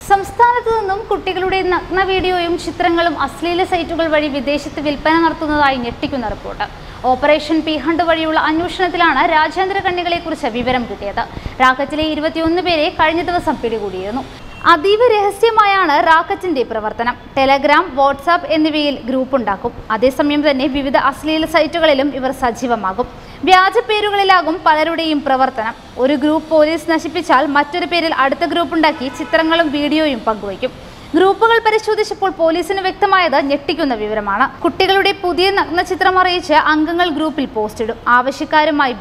സംസ്ഥാനത്ത് നിന്നും കുട്ടികളുടെ നഗ്ന വീഡിയോയും ചിത്രങ്ങളും അശ്ലീല സൈറ്റുകൾ വഴി വിദേശത്ത് വിൽപ്പന നടത്തുന്നതായി ഞെട്ടിക്കുന്ന റിപ്പോർട്ട്. ഓപ്പറേഷൻ പി ഹണ്ട് വഴിയുള്ള അന്വേഷണത്തിലാണ് രാജ്യാന്തര കണ്ണികളെക്കുറിച്ച് വിവരം കിട്ടിയത്. റാക്കറ്റിലെ 21 പേരെ കഴിഞ്ഞ ദിവസം പിടികൂടിയിരുന്നു. അതീവ രഹസ്യമായാണ് റാക്കറ്റിന്റെ പ്രവർത്തനം. ടെലഗ്രാം, വാട്സാപ്പ് എന്നിവയിൽ ഗ്രൂപ്പ് ഉണ്ടാക്കും. അതേസമയം തന്നെ വിവിധ അശ്ലീല സൈറ്റുകളിലും ഇവർ സജീവമാകും. വ്യാജ പേരുകളിലാകും പലരുടെയും പ്രവർത്തനം. ഒരു ഗ്രൂപ്പ് പോലീസ് നശിപ്പിച്ചാൽ മറ്റൊരു പേരിൽ അടുത്ത ഗ്രൂപ്പ് ഉണ്ടാക്കി ചിത്രങ്ങളും വീഡിയോയും പങ്കുവയ്ക്കും. ഗ്രൂപ്പുകൾ പരിശോധിച്ചപ്പോൾ പോലീസിന് വ്യക്തമായത് ഞെട്ടിക്കുന്ന വിവരമാണ്. കുട്ടികളുടെ പുതിയ നഗ്നചിത്രം അറിയിച്ച് അംഗങ്ങൾ ഗ്രൂപ്പിൽ പോസ്റ്റ് ഇടും. ആവശ്യക്കാരുമായി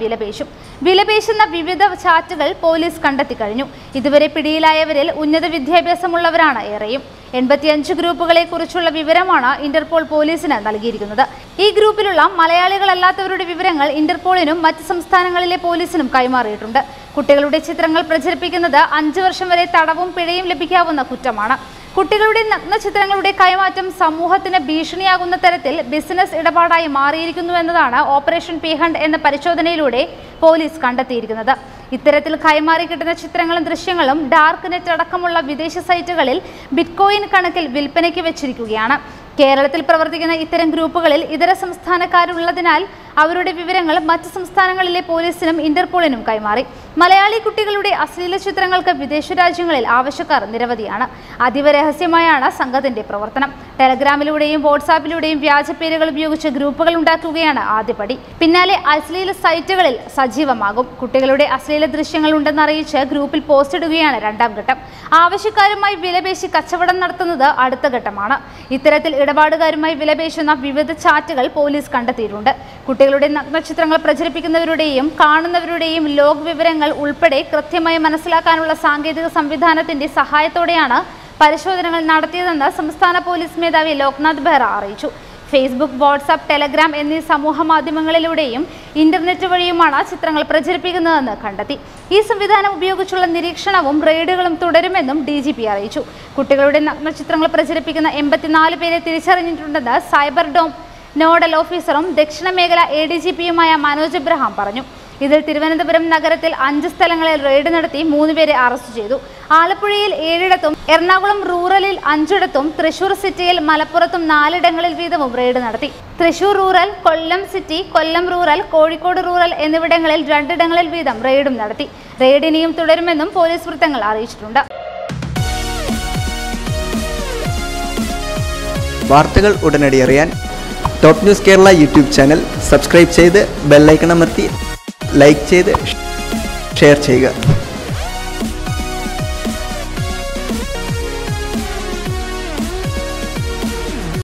വിലപേശുന്ന വിവിധ ചാറ്റുകൾ പോലീസ് കണ്ടെത്തി കഴിഞ്ഞു. ഇതുവരെ പിടിയിലായവരിൽ ഉന്നത വിദ്യാഭ്യാസമുള്ളവരാണ് ഏറെയും. 85 ഗ്രൂപ്പുകളെ കുറിച്ചുള്ള വിവരമാണ് ഇന്റർപോൾ പോലീസിന് നൽകിയിരിക്കുന്നത്. ഈ ഗ്രൂപ്പിലുള്ള മലയാളികളല്ലാത്തവരുടെ വിവരങ്ങൾ ഇന്റർപോളിനും മറ്റ് സംസ്ഥാനങ്ങളിലെ പോലീസിനും കൈമാറിയിട്ടുണ്ട്. കുട്ടികളുടെ ചിത്രങ്ങൾ പ്രചരിപ്പിക്കുന്നത് 5 വർഷം വരെ തടവും പിഴയും ലഭിക്കാവുന്ന കുറ്റമാണ്. കുട്ടികളുടെ നഗ്നചിത്രങ്ങളുടെ കൈമാറ്റം സമൂഹത്തിന് ഭീഷണിയാകുന്ന തരത്തിൽ ബിസിനസ് ഇടപാടായി മാറിയിരിക്കുന്നുവെന്നതാണ് ഓപ്പറേഷൻ പി ഹണ്ട് എന്ന പരിശോധനയിലൂടെ പോലീസ് കണ്ടെത്തിയിരിക്കുന്നത്. ഇത്തരത്തിൽ കൈമാറി കിട്ടുന്ന ചിത്രങ്ങളും ദൃശ്യങ്ങളും ഡാർക്ക് നെറ്റ് അടക്കമുള്ള വിദേശ സൈറ്റുകളിൽ ബിറ്റ്കോയിൻ കണക്കിൽ വിൽപ്പനയ്ക്ക് വെച്ചിരിക്കുകയാണ്. കേരളത്തിൽ പ്രവർത്തിക്കുന്ന ഇത്തരം ഗ്രൂപ്പുകളിൽ ഇതര സംസ്ഥാനക്കാരുള്ളതിനാൽ അവരുടെ വിവരങ്ങൾ മറ്റ് സംസ്ഥാനങ്ങളിലെ പോലീസിനും ഇന്റർപോളിനും കൈമാറി. മലയാളി കുട്ടികളുടെ അശ്ലീല ചിത്രങ്ങൾക്ക് വിദേശ രാജ്യങ്ങളിൽ ആവശ്യക്കാർ നിരവധിയാണ്. അതീവ രഹസ്യമായാണ് സംഘത്തിന്റെ പ്രവർത്തനം. ടെലഗ്രാമിലൂടെയും വാട്സാപ്പിലൂടെയും വ്യാജ പേരുകൾ ഉപയോഗിച്ച് ഗ്രൂപ്പുകൾ ഉണ്ടാക്കുകയാണ് ആദ്യപടി. പിന്നാലെ അശ്ലീല സൈറ്റുകളിൽ സജീവമാകും. കുട്ടികളുടെ അശ്ലീല ദൃശ്യങ്ങൾ ഉണ്ടെന്നറിയിച്ച് ഗ്രൂപ്പിൽ പോസ്റ്റ് ഇടുകയാണ് രണ്ടാം ഘട്ടം. ആവശ്യക്കാരുമായി വിലപേശി കച്ചവടം നടത്തുന്നത് അടുത്ത ഘട്ടമാണ്. ഇത്തരത്തിൽ ഇടപാടുകാരുമായി വിലപേശുന്ന വിവിധ ചാറ്റുകൾ പോലീസ് കണ്ടെത്തിയിട്ടുണ്ട്. കുട്ടികളുടെ നഗ്നചിത്രങ്ങൾ പ്രചരിപ്പിക്കുന്നവരുടെയും കാണുന്നവരുടെയും ലോഗ് വിവരങ്ങൾ ഉൾപ്പെടെ കൃത്യമായി മനസ്സിലാക്കാനുള്ള സാങ്കേതിക സംവിധാനത്തിന്റെ സഹായത്തോടെയാണ് പരിശോധനകൾ നടത്തിയതെന്ന് സംസ്ഥാന പോലീസ് മേധാവി ലോക്നാഥ് ബെഹ്റ അറിയിച്ചു. ഫേസ്ബുക്ക്, വാട്സാപ്പ്, ടെലഗ്രാം എന്നീ സമൂഹ മാധ്യമങ്ങളിലൂടെയും ഇന്റർനെറ്റ് വഴിയുമാണ് ചിത്രങ്ങൾ പ്രചരിപ്പിക്കുന്നതെന്ന് കണ്ടെത്തി. ഈ സംവിധാനം ഉപയോഗിച്ചുള്ള നിരീക്ഷണവും റെയ്ഡുകളും തുടരുമെന്നും DGP അറിയിച്ചു. കുട്ടികളുടെ നഗ്നചിത്രങ്ങൾ പ്രചരിപ്പിക്കുന്ന 84 പേരെ തിരിച്ചറിഞ്ഞിട്ടുണ്ടെന്ന് സൈബർ ഡോം നോഡൽ ഓഫീസറും ദക്ഷിണ മേഖല ADGPയുമായ മനോജ് എബ്രഹാം പറഞ്ഞു. ഇതിൽ തിരുവനന്തപുരം നഗരത്തിൽ 5 സ്ഥലങ്ങളിൽ റെയ്ഡ് നടത്തി 3 പേരെ അറസ്റ്റ് ചെയ്തു. ആലപ്പുഴയിൽ 7ഇടത്തും, എറണാകുളം റൂറലിൽ 5ഇടത്തും, തൃശൂർ സിറ്റിയിൽ, മലപ്പുറത്തും 4ഇടങ്ങളിൽ വീതവും റെയ്ഡ് നടത്തി. തൃശൂർ റൂറൽ, കൊല്ലം സിറ്റി, കൊല്ലം റൂറൽ, കോഴിക്കോട് റൂറൽ എന്നിവിടങ്ങളിൽ 2ഇടങ്ങളിൽ വീതം റെയ്ഡും നടത്തി. റെയ്ഡ് ഇനിയും തുടരുമെന്നും പോലീസ് വൃത്തങ്ങൾ അറിയിച്ചിട്ടുണ്ട്. വാർത്തകൾ ഉടനടി അറിയാൻ top news Kerala YouTube channel subscribe ചെയ്ത് ബെൽ ഐക്കൺ അമർത്തി ലൈക്ക് ചെയ്ത് ഷെയർ ചെയ്യുക.